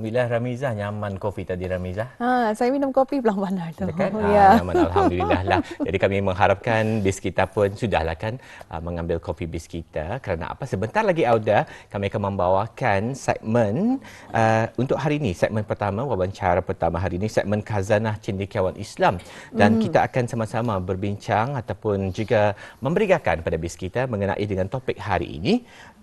Alhamdulillah Ramizah, nyaman kopi tadi Ramizah. Saya minum kopi belang bandar tu. Kan? Ya. Nyaman Alhamdulillah lah. Jadi kami mengharapkan BIS kita pun sudahlah kan mengambil kopi BIS kita. Kerana apa? Sebentar lagi Auda, kami akan membawakan segmen untuk hari ini. Segmen pertama, wawancara pertama hari ini, segmen Khazanah Cendekiawan Islam. Dan kita akan sama-sama berbincang ataupun juga memberikan pada BIS kita mengenai dengan topik hari ini.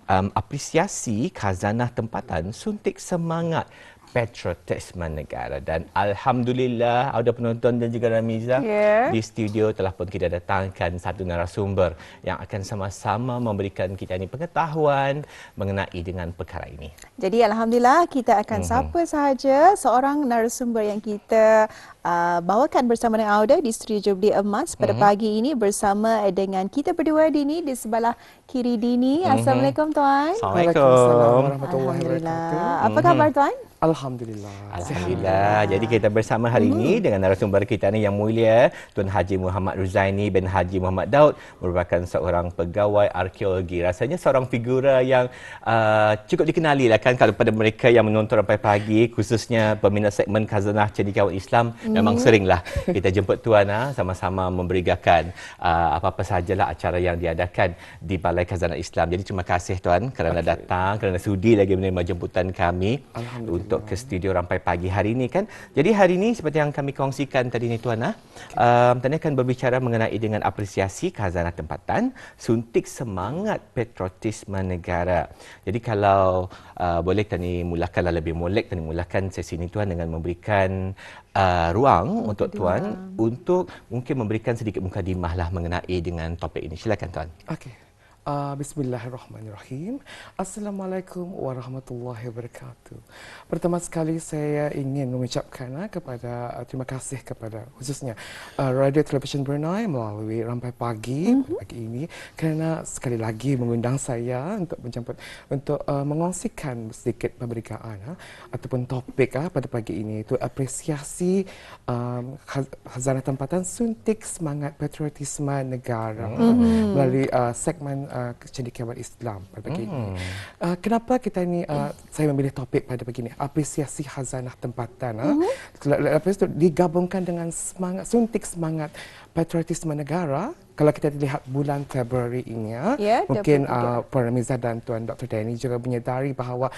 Apresiasi khazanah tempatan suntik semangat patriotisme negara. Dan Alhamdulillah ada penonton dan juga Ramiza di studio telah pun kita datangkan satu narasumber yang akan sama-sama memberikan kita ini pengetahuan mengenai dengan perkara ini. Jadi Alhamdulillah kita akan sapa sahaja seorang narasumber yang kita bawakan bersama dengan Auda di Studio Jubilee Emas pada pagi ini bersama dengan kita berdua Dini di sebelah kiri Dini. Assalamualaikum Tuan. Assalamualaikum warahmatullahi wabarakatuh. Apa khabar Tuan? Alhamdulillah. Alhamdulillah. Jadi kita bersama hari ini dengan narasumber kita ni yang mulia Tuan Haji Muhammad Ruzaini bin Haji Muhammad Daud, merupakan seorang pegawai arkeologi. Rasanya seorang figura yang cukup dikenali lah kan kalau pada mereka yang menonton sampai pagi, khususnya peminat segmen Khazanah Cendekiawan Islam. Memang seringlah kita jemput Tuan sama-sama memberikan apa-apa sajalah acara yang diadakan di Balai Khazanah Islam. Jadi terima kasih Tuan kerana datang, kerana sudi lagi menerima jemputan kami untuk ke studio Rampai Pagi hari ini kan. Jadi hari ini seperti yang kami kongsikan tadi ni Tuan, tadi akan berbicara mengenai dengan apresiasi khazanah tempatan, suntik semangat patriotisme negara. Jadi kalau boleh Tani mulakanlah lebih molek, Tani mulakan sesi ini Tuan dengan memberikan ruang untuk Tuan untuk mungkin memberikan sedikit mukadimah lah mengenai dengan topik ini. Silakan Tuan. Okey. Bismillahirrahmanirrahim. Assalamualaikum warahmatullahi wabarakatuh. Pertama sekali saya ingin mengucapkan terima kasih kepada khususnya Radio Television Brunei melalui Rampai Pagi pagi ini kerana sekali lagi mengundang saya untuk mengongsikan sedikit pemberitaan ataupun topik pada pagi ini, itu apresiasi khazanah tempatan suntik semangat patriotisme negara melalui segmen Cendekiawan Islam pada pagi ini. Kenapa kita ini saya memilih topik pada pagi ini apresiasi khazanah tempatan. Lepas itu digabungkan dengan suntik semangat patriotisme negara. Kalau kita lihat bulan Februari ini, mungkin Puan Ramiza dan Tuan Dr. Danny juga menyedari bahawa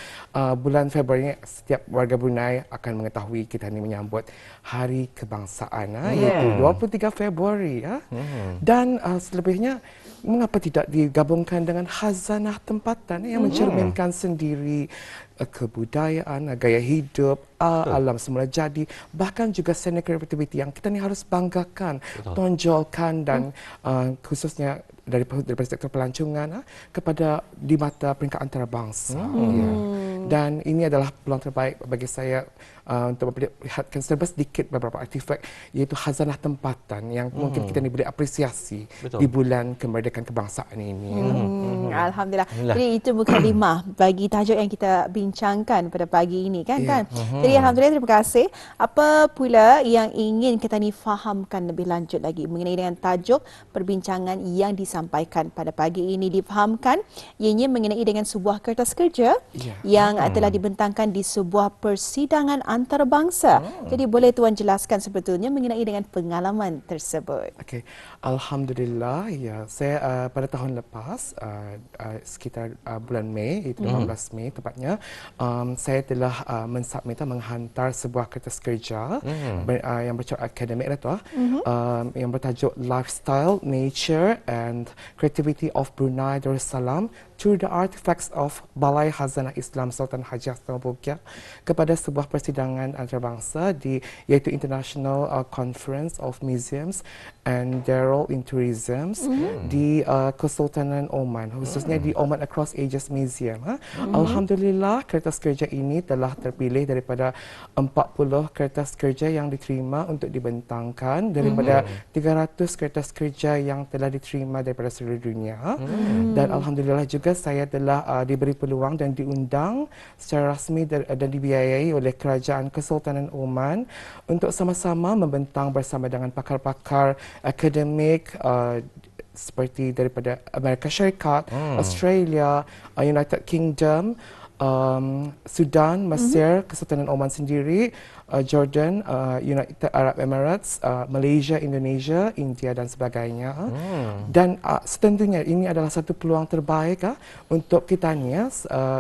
bulan Februari ini setiap warga Brunei akan mengetahui kita ini menyambut Hari Kebangsaan, iaitu 23 Februari. Dan selebihnya, mengapa tidak digabungkan dengan khazanah tempatan yang mencerminkan sendiri kebudayaan, gaya hidup, alam semula jadi, bahkan juga seni kreativiti yang kita ni harus banggakan, tonjolkan dan khususnya daripada sektor pelancongan kepada di mata peringkat antarabangsa. Dan ini adalah peluang terbaik bagi saya untuk memperlihatkan sedikit beberapa artifak, iaitu khazanah tempatan yang mungkin kita ni boleh apresiasi di bulan kemerdekaan kebangsaan ini. Alhamdulillah. Jadi itu mukadimah bagi tajuk yang kita bincangkan pada pagi ini kan. Jadi Alhamdulillah, terima kasih. Apa pula yang ingin kita ni fahamkan lebih lanjut lagi mengenai dengan tajuk perbincangan yang disampaikan pada pagi ini? Difahamkan ianya mengenai dengan sebuah kertas kerja yang telah dibentangkan di sebuah persidangan antarabangsa. Jadi boleh Tuan jelaskan sebetulnya mengenai dengan pengalaman tersebut? Okey. Alhamdulillah, saya pada tahun lepas sekitar bulan Mei, itu 18 Mei tepatnya, saya telah menghantar sebuah kertas kerja yang bercakap akademik yang bertajuk Lifestyle, Nature and Creativity of Brunei Darussalam to the Artifacts of Balai Khazanah Islam Sultan Haji Hassanal Bolkiah kepada sebuah persidangan antarabangsa iaitu International Conference of Museums and Darul in Tourism di Kesultanan Oman, khususnya di Oman Across Ages Museum. Alhamdulillah, kertas kerja ini telah terpilih daripada 40 kertas kerja yang diterima untuk dibentangkan daripada 300 kertas kerja yang telah diterima daripada seluruh dunia. Dan Alhamdulillah juga saya telah diberi peluang dan diundang secara rasmi dan dibiayai oleh Kerajaan Kesultanan Oman untuk sama-sama membentang bersama dengan pakar-pakar akademik seperti daripada Amerika Syarikat, Australia, United Kingdom, Sudan, Mesir, Kesultanan Oman sendiri, Jordan, United Arab Emirates, Malaysia, Indonesia, India dan sebagainya. Dan tentunya ini adalah satu peluang terbaik untuk kita ni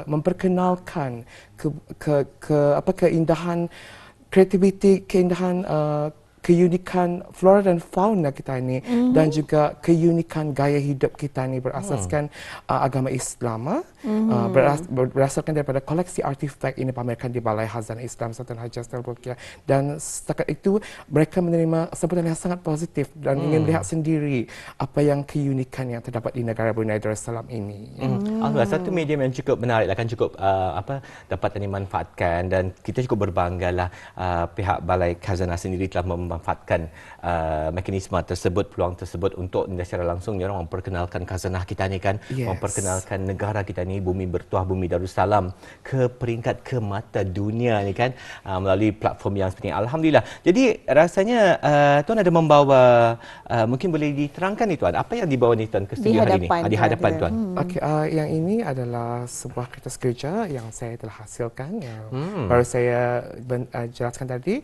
memperkenalkan keindahan kreativiti, keindahan keunikan flora dan fauna kita ni dan juga keunikan gaya hidup kita ni berasaskan agama Islam, berdasarkan daripada koleksi artifak ini dipamerkan di Balai Khazanah Islam Sultan Haji Hassanal Bolkiah, dan setakat itu mereka menerima sambutan yang sangat positif dan ingin melihat sendiri apa yang keunikan yang terdapat di negara Brunei Darussalam ini. Alhamdulillah, satu medium yang cukup menarik, kan cukup dapat dimanfaatkan, dan kita cukup berbanggalah pihak Balai Khazanah sendiri telah memanfaatkan mekanisme tersebut, peluang tersebut untuk secara langsung orang memperkenalkan khazanah kita ni kan, memperkenalkan negara kita ni, bumi bertuah, bumi Darussalam ke peringkat ke mata dunia ni kan, melalui platform yang seperti ini. Alhamdulillah. Jadi rasanya Tuan ada membawa, mungkin boleh diterangkan ni Tuan, apa yang dibawa ni Tuan ke studio hari ini di hadapan Tuan? Okey, yang ini adalah sebuah kertas kerja yang saya telah hasilkan, yang baru saya jelaskan tadi.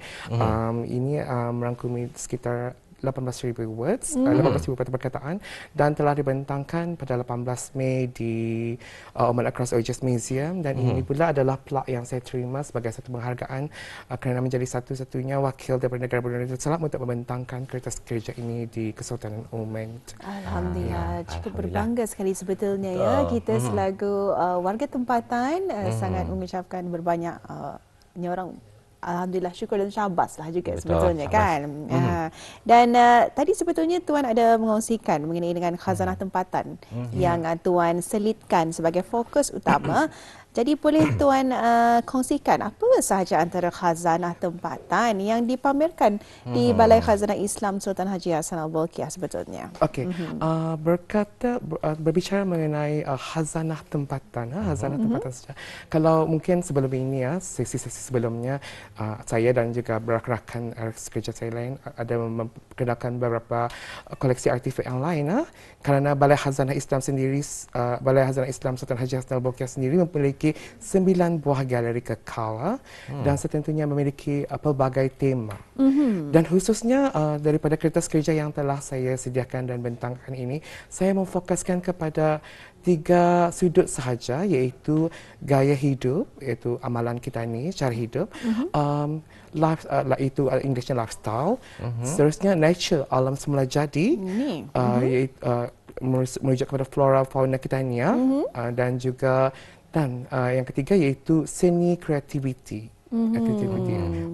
Ini merangkumi sekitar 18,000 words, 18,000 perkataan, dan telah dibentangkan pada 18 Mei di Oman Across Ages Museum, dan ini pula adalah plak yang saya terima sebagai satu penghargaan kerana menjadi satu-satunya wakil daripada negara Brunei Darussalam untuk membentangkan kertas kerja ini di Kesultanan Oman. Alhamdulillah, cukup berbangga sekali sebetulnya ya, kita selaku warga tempatan sangat mengucapkan berbanyak orang. Alhamdulillah, syukur dan syabas lah juga sebetulnya kan. Dan tadi sebetulnya Tuan ada mengongsikan mengenai dengan khazanah tempatan yang Tuan selitkan sebagai fokus utama. Jadi boleh Tuan kongsikan apa sahaja antara khazanah tempatan yang dipamerkan di Balai Khazanah Islam Sultan Haji Hassanal Bolkiah sebetulnya? Okey, berbicara mengenai khazanah tempatan, khazanah tempatan saja. Kalau mungkin sebelum ini sesi-sesi sebelumnya, saya dan juga rakan-rakan kerja saya lain ada memperkenalkan beberapa koleksi artifak yang lain, kerana Balai Khazanah Islam sendiri, Balai Khazanah Islam Sultan Haji Hassanal Bolkiah sendiri memiliki 9 buah galeri kekal, dan setentunya memiliki pelbagai tema. Dan khususnya daripada kertas kerja yang telah saya sediakan dan bentangkan ini, saya memfokuskan kepada 3 sudut sahaja, iaitu gaya hidup, iaitu amalan kita ni, cara hidup, itu Englishnya lifestyle, seterusnya nature, alam semula jadi, iaitu merujuk kepada flora fauna kita ni, dan juga yang ketiga iaitu seni kreativiti.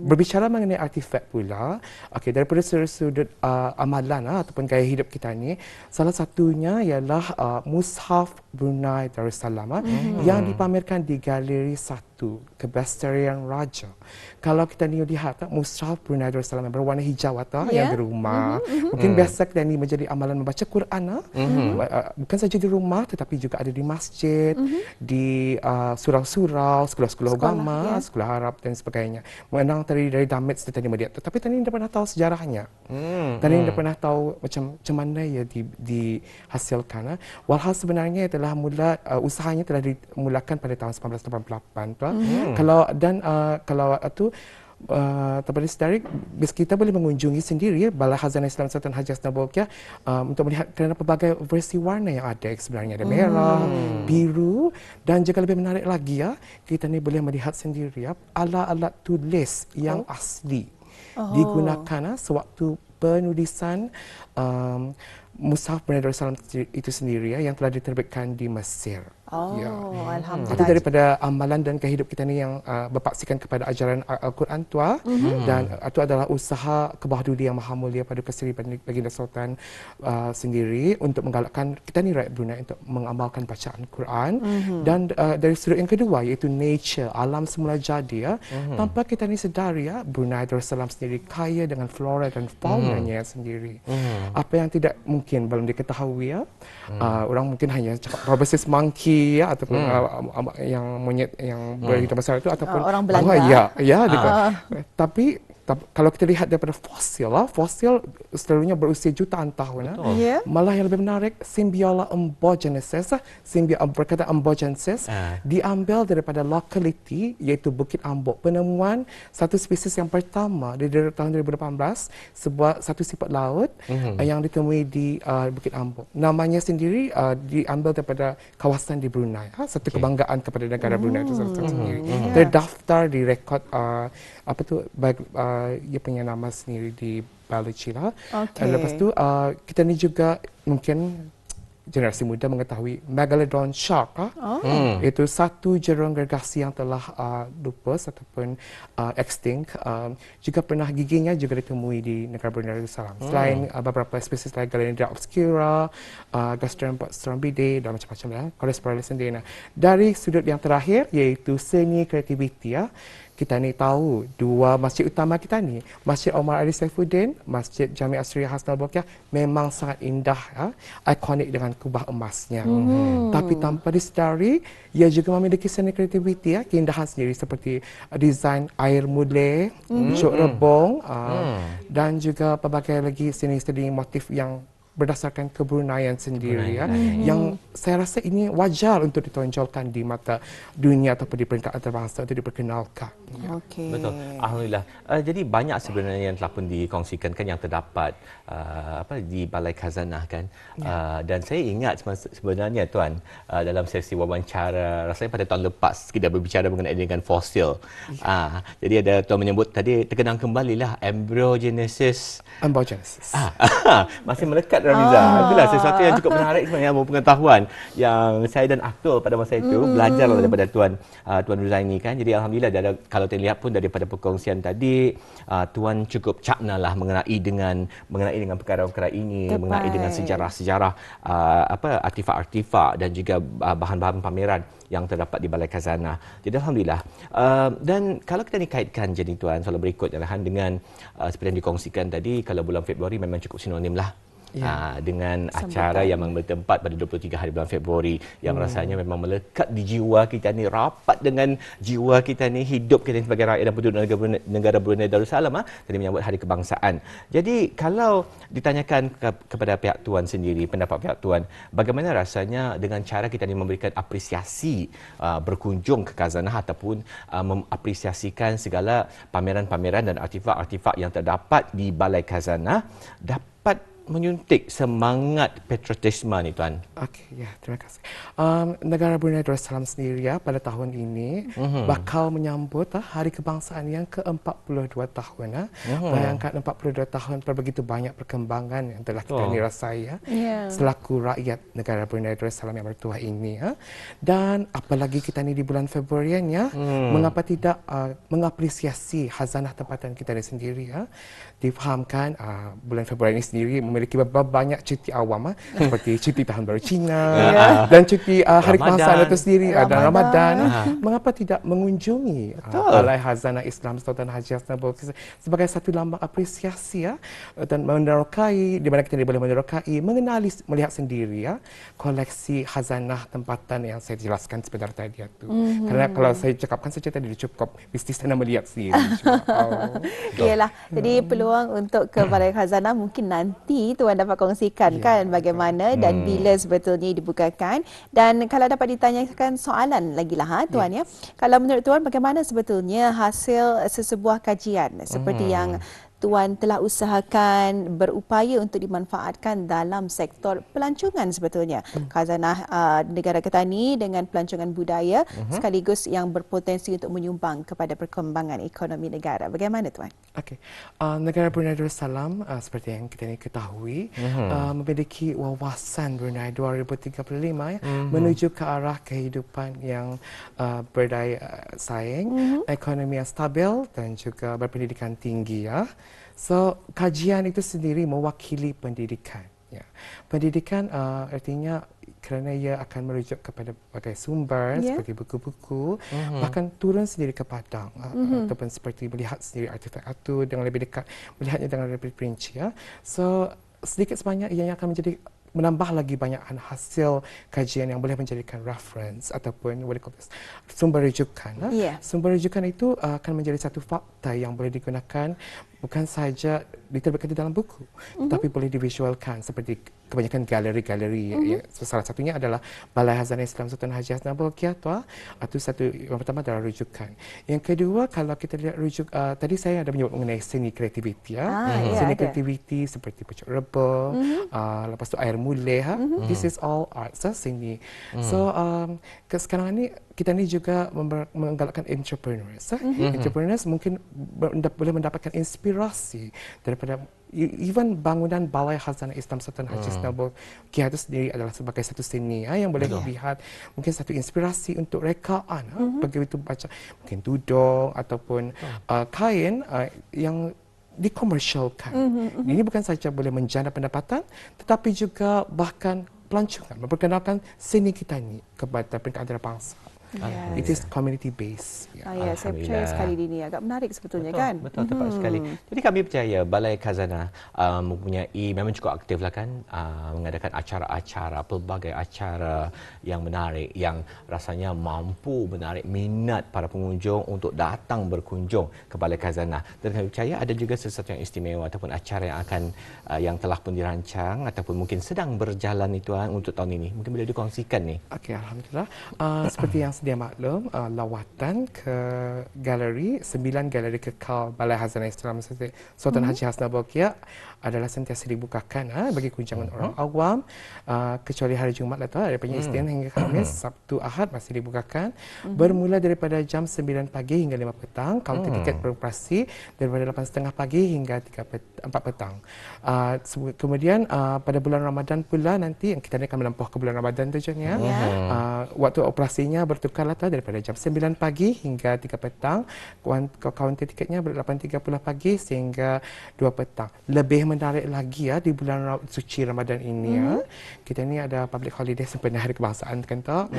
Berbicara mengenai artifak pula, daripada sudut amalan ataupun gaya hidup kita ni, salah satunya ialah Mushaf Brunei Darussalam yang dipamerkan di Galeri 1 Kebestarian Raja. Kalau kita ni lihat Mushaf Brunei Darussalam yang berwarna hijau yang di rumah, mungkin biasa kita ni menjadi amalan membaca Quran, bukan saja di rumah tetapi juga ada di masjid, di surau-surau, sekolah-sekolah agama, sekolah Arab dan sebagainya. Memang terdiri dari damit seperti tadi Media. Tetapi tadi tidak pernah tahu sejarahnya. Tadi tidak pernah tahu macam mana ia dihasilkan. Walhal sebenarnya adalah usahanya telah dimulakan pada tahun 1988. Kalau itu Tapada Sedarik, kita boleh mengunjungi sendiri Balai Khazanah Islam Sultan Haji Hassanal Bolkiah untuk melihat kerana pelbagai versi warna yang ada. Sebenarnya ada merah, biru, dan juga lebih menarik lagi kita ni boleh melihat sendiri alat-alat tulis yang asli digunakan sewaktu penulisan Mushaf Brunei Darussalam itu sendiri yang telah diterbitkan di Mesir. Alhamdulillah. Itu daripada amalan dan kehidup kita ni yang berpaksikan kepada ajaran Al-Quran tua, dan itu adalah usaha Kebahaduri Yang Maha Mulia Paduka Seri Baginda Sultan sendiri untuk menggalakkan kita ni rakyat Brunei untuk mengamalkan bacaan Quran. Dan dari sudut yang kedua iaitu nature, alam semula jadi, tanpa kita ni sedari Brunei Darussalam sendiri kaya dengan flora dan faunanya sendiri. Apa yang tidak mungkin belum diketahui orang mungkin hanya cakap proboscis monkey ataupun yang monyet yang berhidup besar itu, ataupun orang Belanda. tapi Kalau kita lihat daripada fosil, fosil selalunya berusia jutaan tahun. Ya. Malah yang lebih menarik, Symbiola embogenesis, berkata embogenesis, diambil daripada locality, iaitu Bukit Ambok. Penemuan satu spesies yang pertama di tahun 2018, satu siput laut yang ditemui di Bukit Ambok. Namanya sendiri diambil daripada kawasan di Brunei. Satu kebanggaan kepada negara Brunei itu sendiri. Terdaftar di rekod ia punya nama sendiri di biologi lah. Lepas tu kita ni juga mungkin generasi muda mengetahui Megalodon shark. Itu satu jeruang gergasi yang telah lupus ataupun extinct. Juga pernah giginya juga ditemui di negara Brunei Darussalam. Selain beberapa spesies lain, Galenodon obscura, Gastropods strombidae dan macam-macam lah. Colesporalis sendiri. Dari sudut yang terakhir iaitu seni kreativiti, kita ni tahu dua masjid utama kita ni, Masjid Omar Ali Saifuddin, Masjid Jami' Asriya Hasnal Bolkiah memang sangat indah, ikonik dengan kubah emasnya. Tapi tanpa disedari, ia juga memiliki seni kreativiti, keindahan sendiri seperti desain air mulai, cuk rebung, dan juga pelbagai lagi seni-seni motif yang berdasarkan kebruneian sendiri, yang saya rasa ini wajar untuk ditonjolkan di mata dunia ataupun di peringkat antarabangsa untuk diperkenalkan. Betul. Alhamdulillah. Jadi banyak sebenarnya yang telah pun dikongsikan kan yang terdapat di Balai Khazanah kan. Dan saya ingat sebenarnya Tuan, dalam sesi wawancara rasanya pada tahun lepas kita berbicara mengenai dengan fosil. Jadi ada Tuan menyebut tadi terkenang kembalilah embryogenesis. Masih melekat Ramiza. Itulah sesuatu yang cukup menarik sebenarnya, pengetahuan yang saya dan Aktul pada masa itu belajar daripada Tuan Ruzaini kan. Jadi alhamdulillah kalau kita lihat pun daripada perkongsian tadi, Tuan cukup caknalah mengenai dengan perkara-perkara ini, mengenai dengan sejarah-sejarah artifak-artifak dan juga bahan-bahan pameran yang terdapat di Balai Khazanah. Jadi alhamdulillah. Dan kalau kita kaitkan jadi Tuan soalan berikut dengan seperti yang dikongsikan tadi, kalau bulan Februari memang cukup sinonim lah. Dengan acara yang memang bertempat pada 23 hari bulan Februari yang rasanya memang melekat di jiwa kita ni, rapat dengan jiwa kita ni, hidup kita sebagai rakyat dan penduduk negara Brunei Darussalam tadi menyambut Hari Kebangsaan. Jadi kalau ditanyakan kepada pihak Tuan sendiri, pendapat pihak Tuan, bagaimana rasanya dengan cara kita ni memberikan apresiasi berkunjung ke Khazanah ataupun mengapresiasikan segala pameran-pameran dan artifak-artifak yang terdapat di Balai Khazanah dapat menyuntik semangat patriotisme ni Tuan? Okey, terima kasih. Negara Brunei Darussalam sendiri pada tahun ini bakal menyambut Hari Kebangsaan yang ke-42 tahun. Bayangkan 42 tahun begitu banyak perkembangan yang telah kita rasai selaku rakyat negara Brunei Darussalam yang bertuah ini. Dan apalagi kita ni di bulan Februari mengapa tidak mengapresiasi khazanah tempatan kita ni sendiri. Difahamkan bulan Februari ini sendiri memiliki banyak cuti awam seperti cuti Tahun Baru Cina dan cuti Hari Kebangsaan itu sendiri dan Ramadan. Mengapa tidak mengunjungi Balai Khazanah Islam Sultan Haji Hasnal Bolkiah sebagai satu lambang apresiasi dan menerokai, di mana kita boleh menerokai, mengenali, melihat sendiri koleksi khazanah tempatan yang saya jelaskan sebentar tadi itu. Karena kalau saya cakapkan saja tadi cukup mesti saya melihat sendiri. Iyalah. Jadi peluang untuk ke Balai Khazanah mungkin nanti Tuan dapat kongsikan kan bagaimana dan bila sebetulnya dibukakan. Dan kalau dapat ditanyakan soalan lagi lah Tuan Kalau menurut Tuan bagaimana sebetulnya hasil sesebuah kajian seperti yang Tuan telah usahakan berupaya untuk dimanfaatkan dalam sektor pelancongan sebetulnya. Khazanah negara kita ni dengan pelancongan budaya sekaligus yang berpotensi untuk menyumbang kepada perkembangan ekonomi negara. Bagaimana Tuan? Okey. Negara Brunei Darussalam seperti yang kita ketahui memiliki wawasan Brunei 2035 menuju ke arah kehidupan yang berdaya saing, ekonomi yang stabil dan juga berpendidikan tinggi So, kajian itu sendiri mewakili pendidikan. Pendidikan artinya kerana ia akan merujuk kepada berbagai sumber seperti buku-buku, bahkan turun sendiri ke padang ataupun seperti melihat sendiri artifak itu dengan lebih dekat, melihatnya dengan lebih perinci. So, sedikit sebanyak ianya akan menjadi menambah lagi banyak hasil kajian yang boleh menjadikan reference ataupun what do you call this, sumber rujukan. Sumber rujukan itu akan menjadi satu fakta yang boleh digunakan bukan sahaja diterbitkan di dalam buku, tetapi boleh divisualkan seperti kebanyakan galeri-galeri. Salah satunya adalah Balai Khazanah Islam Sultan Haji Hassanal Bolkiah. Itu satu yang pertama adalah rujukan. Yang kedua, kalau kita lihat rujuk, tadi saya ada menyebut mengenai seni kreativiti. Seni kreativiti seperti pucuk reba, lepas tu air mulih. This is all arts, seni. So sekarang ni kita ni juga menggalakkan entrepreneurs. Entrepreneurs mungkin boleh mendapatkan inspirasi daripada even bangunan Balai Khazanah Islam Sultan Haji Hassanal Bolkiah itu sendiri adalah sebagai satu seni yang boleh dilihat, mungkin satu inspirasi untuk rekaan. Begitu baca mungkin tudung ataupun kain yang dikomersialkan. Ini bukan saja boleh menjana pendapatan, tetapi juga bahkan pelancongan, memperkenalkan seni kita ni kepada peringkat antarabangsa. It is community based. Saya percaya sekali ini agak menarik sebetulnya, kan? Betul, tepat sekali. Jadi kami percaya Balai Khazanah mempunyai, memang cukup aktif lah kan, mengadakan acara-acara, pelbagai acara yang menarik, yang rasanya mampu menarik minat para pengunjung untuk datang berkunjung ke Balai Khazanah. Dan kami percaya ada juga sesuatu yang istimewa ataupun acara yang akan yang telah pun dirancang ataupun mungkin sedang berjalan itu untuk tahun ini. Mungkin boleh dikongsikan ni. Okey, alhamdulillah. Seperti yang sedia maklum, lawatan ke galeri, 9 galeri kekal Balai Khazanah Islam Sultan Haji Hassanal Bolkiah adalah sentiasa dibukakan bagi kunjungan orang awam, kecuali hari Jumaat daripada Isnin hingga Khamis, Sabtu, Ahad masih dibukakan, bermula daripada jam 9 pagi hingga 5 petang. Kaunter tiket beroperasi daripada 8.30 pagi hingga 4 petang. Kemudian pada bulan Ramadan pula nanti, kita ni akan menempuh ke bulan Ramadan tujuannya, waktu operasinya bertukarlah daripada jam 9 pagi hingga 3 petang. Kaunter tiketnya 8.30 pagi sehingga 2 petang. Lebih menarik lagi di bulan suci Ramadan ini, kita ni ada public holiday sempena Hari Kebangsaan kan tak?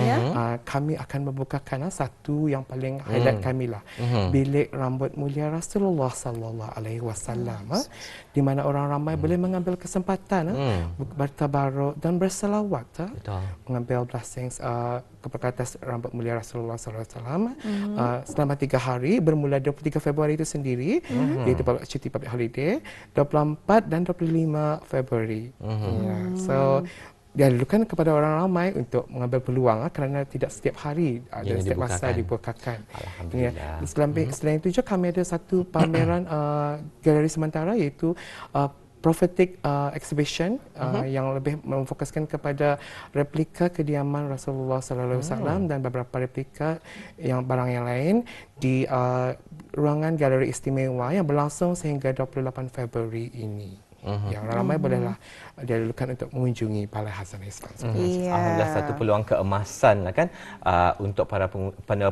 Kami akan membukakan satu yang paling highlight kami lah, bilik rambut mulia Rasulullah sallallahu alaihi wasallam, di mana orang ramai boleh mengambil kesempatan bertabaruk dan berselawat, mengambil blessings kepada atas rambut mulia Rasulullah sallallahu alaihi wasallam selama 3 hari, bermula 23 Februari itu sendiri, iaitu cuti public holiday, 24 dan 25 Februari. So dialukan kepada orang ramai untuk mengambil peluang kerana tidak setiap hari dan setiap masa dibukakan. Selain itu juga kami ada satu pameran galeri sementara, iaitu prophetic exhibition yang lebih memfokuskan kepada replika kediaman Rasulullah sallallahu alaihi wasallam dan beberapa replika yang barang yang lain di ruangan galeri istimewa yang berlangsung sehingga 28 Februari ini. Yang ramai bolehlah dilalukan untuk mengunjungi Balai Khazanah Islam. Alhamdulillah, satu peluang keemasan lah kan untuk para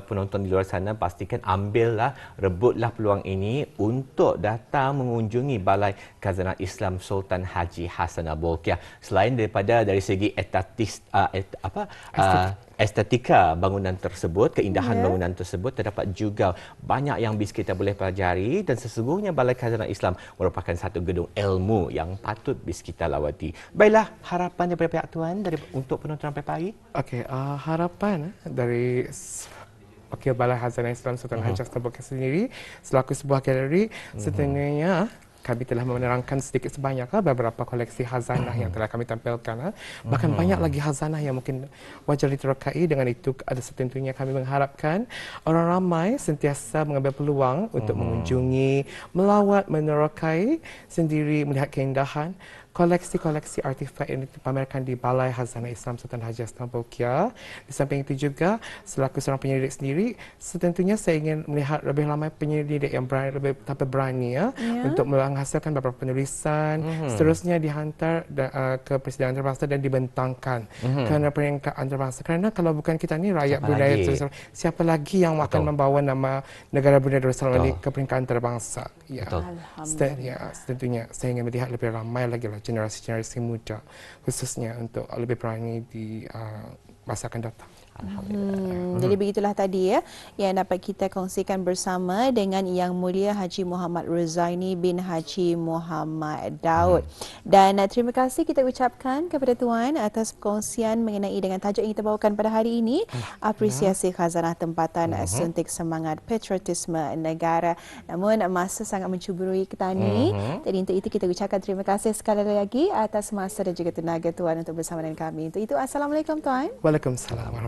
penonton di luar sana. Pastikan ambillah, rebutlah peluang ini untuk datang mengunjungi Balai Khazanah Islam Sultan Haji Hassanal Bolkiah. Selain daripada dari segi estetika bangunan tersebut, keindahan bangunan tersebut, terdapat juga banyak yang bisa kita boleh pelajari, dan sesungguhnya Balai Khazanah Islam merupakan satu gedung ilmu yang patut bisa kita lawati. Baiklah, harapan daripada pihak tuan untuk penonton sampai pagi? Okey, harapan dari Balai Khazanah Islam Sultan Haji Hassanal Bolkiah sendiri selaku sebuah galeri, setengahnya kami telah menerangkan sedikit sebanyak beberapa koleksi khazanah yang telah kami tampilkan. Bahkan banyak lagi khazanah yang mungkin wajar diterokai. Dengan itu, ada tentunya kami mengharapkan orang ramai sentiasa mengambil peluang untuk mengunjungi, melawat, menerokai sendiri, melihat keindahan koleksi-koleksi artifak yang dipamerkan di Balai Khazanah Islam Sultan Haji Hassanal Bolkiah. Di samping itu juga, selaku seorang penyelidik sendiri, tentunya saya ingin melihat lebih ramai penyelidik yang lebih berani untuk menghasilkan beberapa penulisan, seterusnya dihantar ke Persidangan Antarabangsa dan dibentangkan kerana peringkat antarabangsa. Kerana kalau bukan kita ni, rakyat Brunei Darussalam, siapa lagi yang akan membawa nama negara Brunei Darussalam ini ke peringkat antarabangsa? Tentunya saya ingin melihat lebih ramai lagi generasi-generasi muda, khususnya untuk lebih berani di masa akan datang. Jadi begitulah tadi ya yang dapat kita kongsikan bersama dengan Yang Mulia Haji Muhammad Ruzaini bin Haji Muhammad Daud. Dan terima kasih kita ucapkan kepada Tuan atas perkongsian mengenai dengan tajuk yang kita bawakan pada hari ini, apresiasi khazanah tempatan suntik semangat patriotisme negara. Namun masa sangat mencuburui kita ni. Jadi untuk itu kita ucapkan terima kasih sekali lagi atas masa dan juga tenaga Tuan untuk bersama dengan kami. Untuk itu, Assalamualaikum Tuan. Waalaikumsalam.